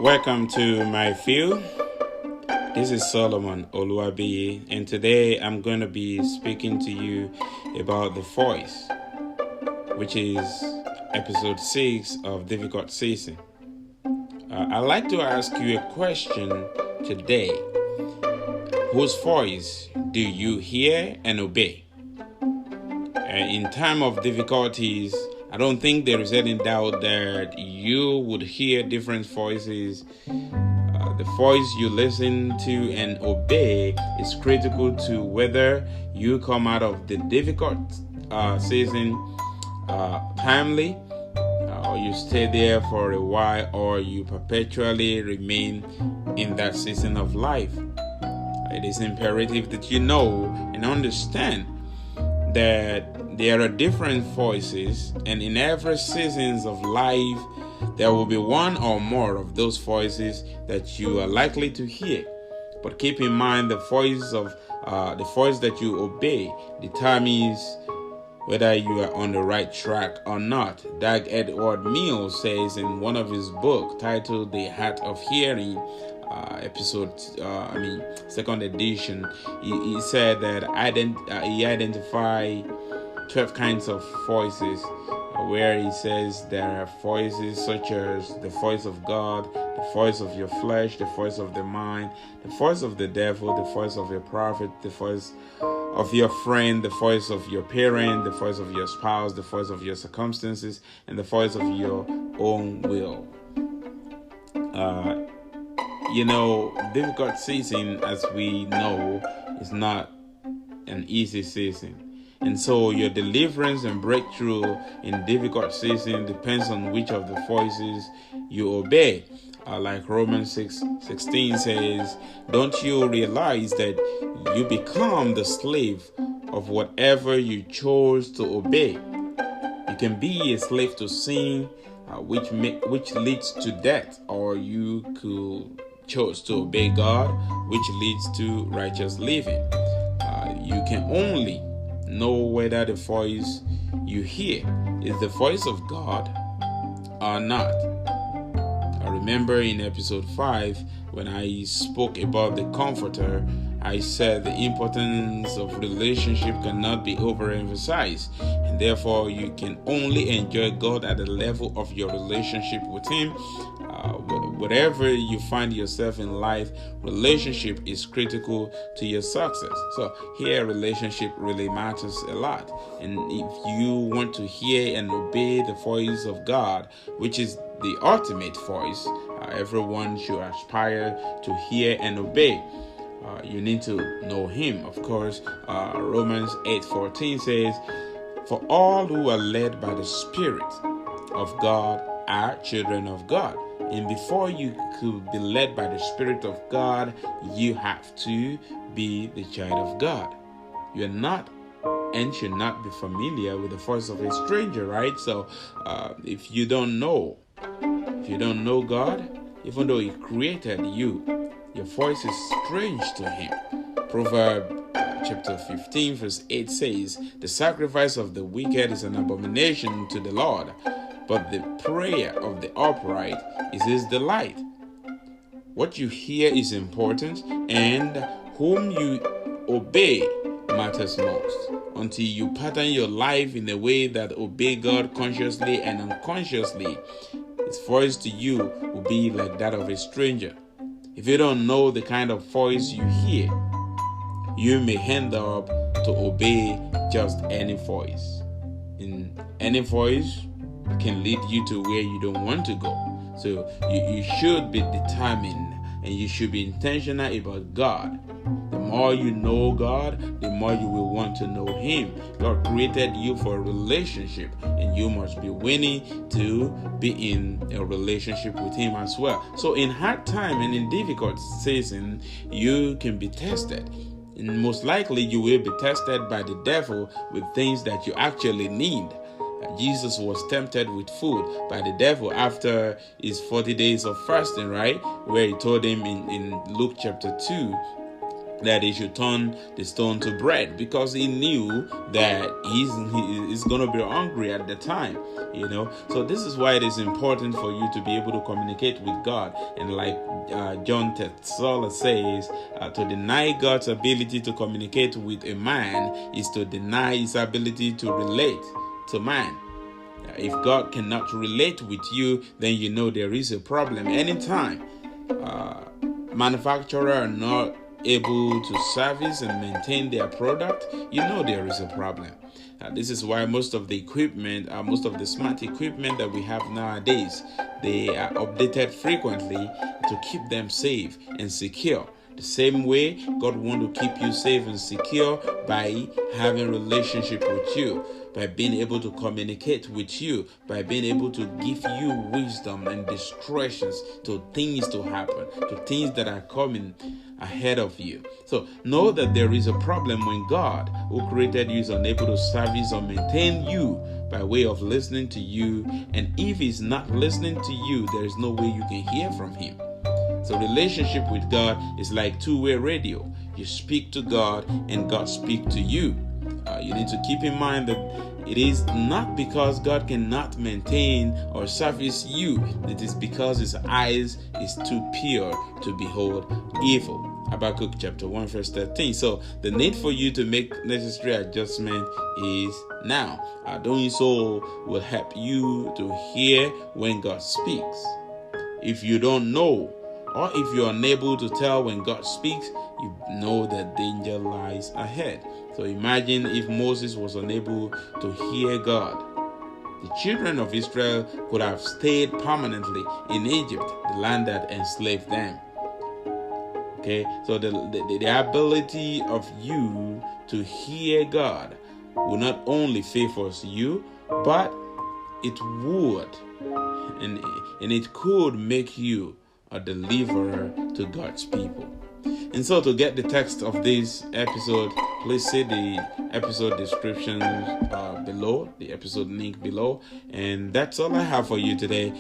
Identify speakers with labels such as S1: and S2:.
S1: Welcome to my field. This is Solomon Oluwabiyi, and today I'm going to be speaking to you about the voice, which is episode 6 of Difficult Season. I'd like to ask you a question today. Whose voice do you hear and obey? In time of difficulties, I don't think there is any doubt that you would hear different voices. The voice you listen to and obey is critical to whether you come out of the difficult season timely, or you stay there for a while, or you perpetually remain in that season of life. It is imperative that you know and understand that there are different voices, and in every seasons of life there will be one or more of those voices that you are likely to hear. But keep in mind the voice that you obey determines whether you are on the right track or not. Doug Edward Mills says in one of his books titled The Art of Hearing, second edition, he said that he identified 12 kinds of voices, where he says there are voices such as the voice of God, the voice of your flesh, the voice of the mind, the voice of the devil, the voice of your prophet, the voice of your friend, the voice of your parent, the voice of your spouse, the voice of your circumstances, and the voice of your own will. Difficult season, as we know, is not an easy season. And so your deliverance and breakthrough in difficult season depends on which of the voices you obey. Like Romans 6:16 says, don't you realize that you become the slave of whatever you chose to obey? You can be a slave to sin, which leads to death, or you could choose to obey God, which leads to righteous living. You can only know whether the voice you hear is the voice of God or not. I remember in episode 5 when I spoke about the Comforter, I said the importance of relationship cannot be overemphasized, and therefore you can only enjoy God at the level of your relationship with Him. Whatever you find yourself in life, relationship is critical to your success. So here, relationship really matters a lot. And if you want to hear and obey the voice of God, which is the ultimate voice, everyone should aspire to hear and obey. You need to know Him. Of course, Romans 8:14 says, for all who are led by the Spirit of God are children of God. And before you could be led by the Spirit of God, you have to be the child of God. You are not and should not be familiar with the voice of a stranger, right? So if you don't know God, even though He created you, your voice is strange to Him. Proverbs chapter 15 verse 8 says, the sacrifice of the wicked is an abomination to the Lord, but the prayer of the upright is His delight. What you hear is important, and whom you obey matters most. Until you pattern your life in a way that obey God consciously and unconsciously, His voice to you will be like that of a stranger. If you don't know the kind of voice you hear, you may end up to obey just any voice. In any voice can lead you to where you don't want to go. So you should be determined, and you should be intentional about God. The more you know God, the more you will want to know Him. God created you for a relationship, and you must be willing to be in a relationship with Him as well. So in hard time and in difficult season, you can be tested. And most likely you will be tested by the devil with things that you actually need. Jesus was tempted with food by the devil after his 40 days of fasting, right? Where he told him in Luke chapter 2 that he should turn the stone to bread, because he knew that he's going to be hungry at the time, So this is why it is important for you to be able to communicate with God. And like John Tetzola says, to deny God's ability to communicate with a man is to deny his ability to relate to man. If God cannot relate with you, then you know there is a problem. Anytime manufacturers are not able to service and maintain their product, you know there is a problem. This is why most of the equipment, most of the smart equipment that we have nowadays, they are updated frequently to keep them safe and secure. The same way God wants to keep you safe and secure by having a relationship with you, by being able to communicate with you, by being able to give you wisdom and discretions to things to happen, to things that are coming ahead of you. So know that there is a problem when God, who created you, is unable to service or maintain you by way of listening to you. And if he's not listening to you, there is no way you can hear from him. So relationship with God is like two-way radio. You speak to God and God speaks to you. You need to keep in mind that it is not because God cannot maintain or service you. It is because his eyes is too pure to behold evil. Habakkuk chapter 1 verse 13. So the need for you to make necessary adjustment is now. Doing so will help you to hear when God speaks. If you don't know, or if you're unable to tell when God speaks, you know that danger lies ahead. So imagine if Moses was unable to hear God. The children of Israel could have stayed permanently in Egypt, the land that enslaved them. Okay, so the ability of you to hear God will not only favor you, but it would and it could make you a deliverer to God's people. And so to get the text of this episode, please see the episode description below, the episode link below. And that's all I have for you today.